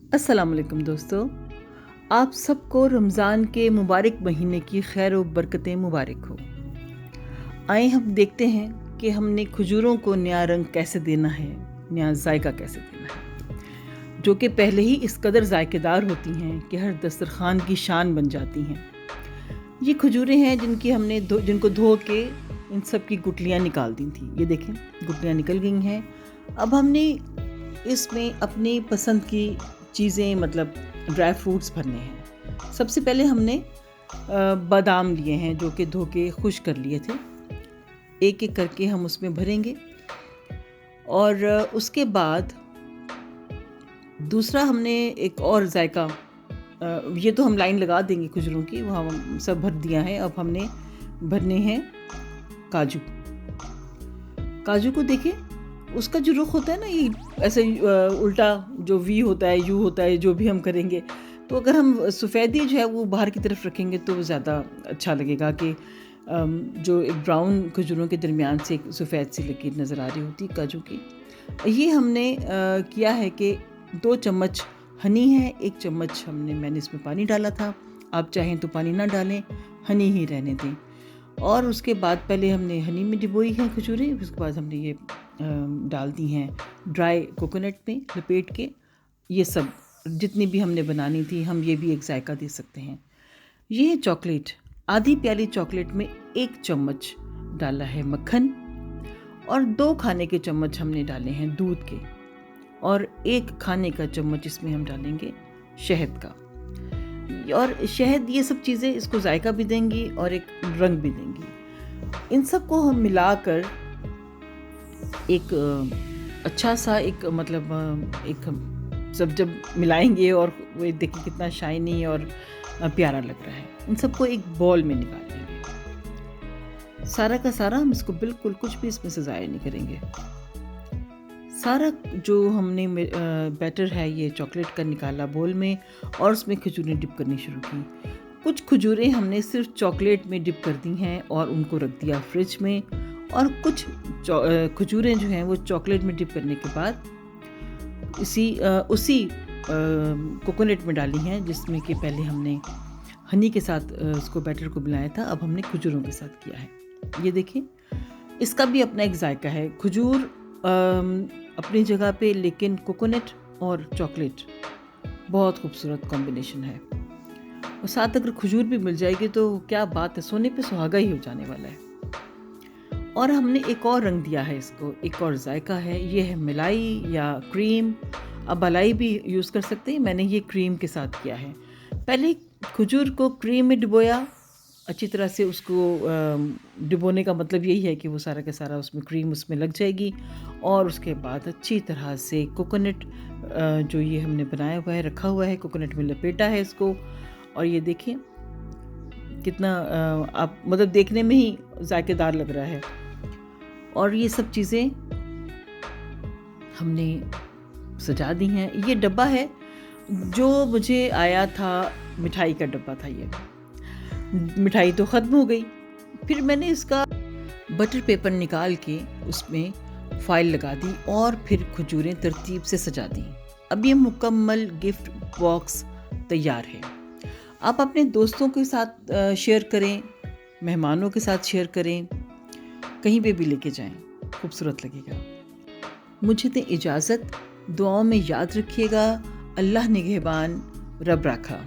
अस्सलाम वालेकुम दोस्तों, आप सबको रमज़ान के मुबारक महीने की खैर व बरकतें मुबारक हो। आइए हम देखते हैं कि हमने खजूरों को नया रंग कैसे देना है, नया जायका कैसे देना है, जो कि पहले ही इस कदर जायकेदार होती हैं कि हर दस्तरखान की शान बन जाती हैं। ये खजूरें हैं जिनको धो के इन सब की गुठलियाँ निकाल दी थी। ये देखें, गुठलियाँ निकल गई हैं। अब हमने इसमें अपनी पसंद की चीज़ें मतलब ड्राई फ्रूट्स भरने हैं। सबसे पहले हमने बादाम लिए हैं जो कि धो के खुश कर लिए थे। एक एक करके हम उसमें भरेंगे और उसके बाद दूसरा हमने एक और जायका, ये तो हम लाइन लगा देंगे खजूरों की, वहाँ हम सब भर दिया है। अब हमने भरने हैं काजू। काजू को देखें, उसका जो रुख होता है ना, ये ऐसे उल्टा जो वी होता है, यू होता है, जो भी हम करेंगे, तो अगर हम सफ़ेदी जो है वो बाहर की तरफ रखेंगे तो ज़्यादा अच्छा लगेगा कि जो एक ब्राउन खजूरों के दरमियान से एक सफ़ेद सी लकीर नज़र आ रही होती काजू की। ये हमने किया है कि 2 चम्मच हनी है, 1 चम्मच मैंने इसमें पानी डाला था। आप चाहें तो पानी ना डालें, हनी ही रहने दें। और उसके बाद पहले हमने हनी में डिबोई है खजूरें, उसके बाद हमने ये डाल दी हैं ड्राई कोकोनट में लपेट के। ये सब जितनी भी हमने बनानी थी, हम ये भी एक जायका दे सकते हैं। ये है चॉकलेट, आधी प्याली चॉकलेट में 1 चम्मच डाला है मक्खन और 2 खाने के चम्मच हमने डाले हैं दूध के और 1 खाने का चम्मच इसमें हम डालेंगे शहद का। और शहद, ये सब चीज़ें इसको जायका भी देंगी और एक रंग भी देंगी। इन सब को हम मिलाकर एक अच्छा सा एक मतलब एक सब जब मिलाएंगे और वो देखिए कितना शाइनी और प्यारा लग रहा है। इन सबको एक बॉल में निकाल लेंगे। सारा का सारा हम इसको बिल्कुल कुछ भी इसमें से ज़ाया नहीं करेंगे। सारा जो हमने बैटर है ये चॉकलेट का निकाला बोल में और उसमें खजूरें डिप करनी शुरू की। कुछ खजूरें हमने सिर्फ चॉकलेट में डिप कर दी हैं और उनको रख दिया फ्रिज में, और कुछ खजूरें जो हैं वो चॉकलेट में डिप करने के बाद उसी कोकोनट में डाली हैं जिसमें कि पहले हमने हनी के साथ उसको बैटर को मिलाया था। अब हमने खजूरों के साथ किया है। ये देखें, इसका भी अपना एक जायका है। खजूर अपनी जगह पे, लेकिन कोकोनट और चॉकलेट बहुत खूबसूरत कॉम्बिनेशन है। और साथ अगर खजूर भी मिल जाएगी तो क्या बात है, सोने पे सुहागा ही हो जाने वाला है। और हमने एक और रंग दिया है इसको, एक और जायका है। ये है मलाई या क्रीम, अब मलाई भी यूज़ कर सकते हैं। मैंने ये क्रीम के साथ किया है। पहले खजूर को क्रीम में डिबोया अच्छी तरह से। उसको डिबोने का मतलब यही है कि वो सारा का सारा उसमें क्रीम उसमें लग जाएगी। और उसके बाद अच्छी तरह से कोकोनट जो ये हमने बनाया हुआ है, रखा हुआ है, कोकोनट में लपेटा है इसको। और ये देखिए कितना आप मतलब देखने में ही जायकेदार लग रहा है। और ये सब चीज़ें हमने सजा दी हैं। ये डब्बा है जो मुझे आया था, मिठाई का डब्बा था ये। मिठाई तो ख़त्म हो गई, फिर मैंने इसका बटर पेपर निकाल के उसमें फाइल लगा दी और फिर खजूरें तरतीब से सजा दी। अब ये मुकम्मल गिफ्ट बॉक्स तैयार है। आप अपने दोस्तों के साथ शेयर करें, मेहमानों के साथ शेयर करें, कहीं पे भी लेके जाएं, खूबसूरत लगेगा। मुझे दें इजाज़त, दुआओं में याद रखिएगा। अल्लाह निगहबान, रब राखा।